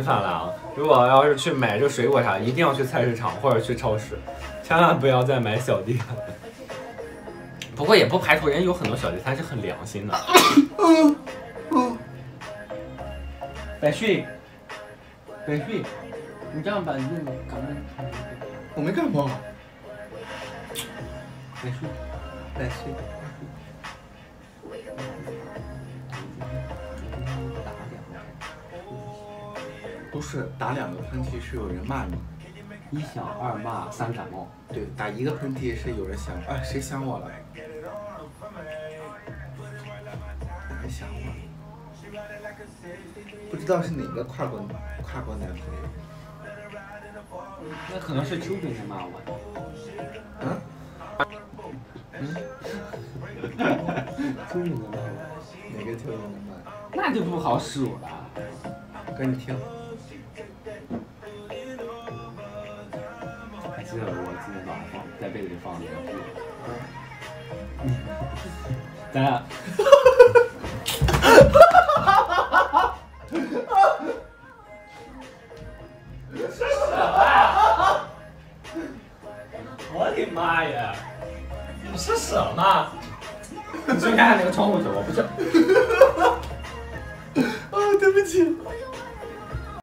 饭了啊！如果要是去买这水果啥，一定要去菜市场或者去超市，千万不要再买小地摊。不过也不排除人有很多小地摊是很良心的。百岁，百岁，你这样把那个赶快，我没干嘛。百岁，百岁。不是打2个喷嚏是有人骂你，1响2骂3感冒。对，打1个喷嚏是有人想，哎，谁想我了？谁想我了？不知道是哪个跨国男朋友。那可能是秋冰在骂我。秋冰在骂我。哪个秋冰在骂？那就不好数了。哥，你听。还记得我今天早上在被子里放的那个布。咱俩。是什么呀？我的妈呀！你是什么？你去看看那个窗户去，我不去。啊，对不起。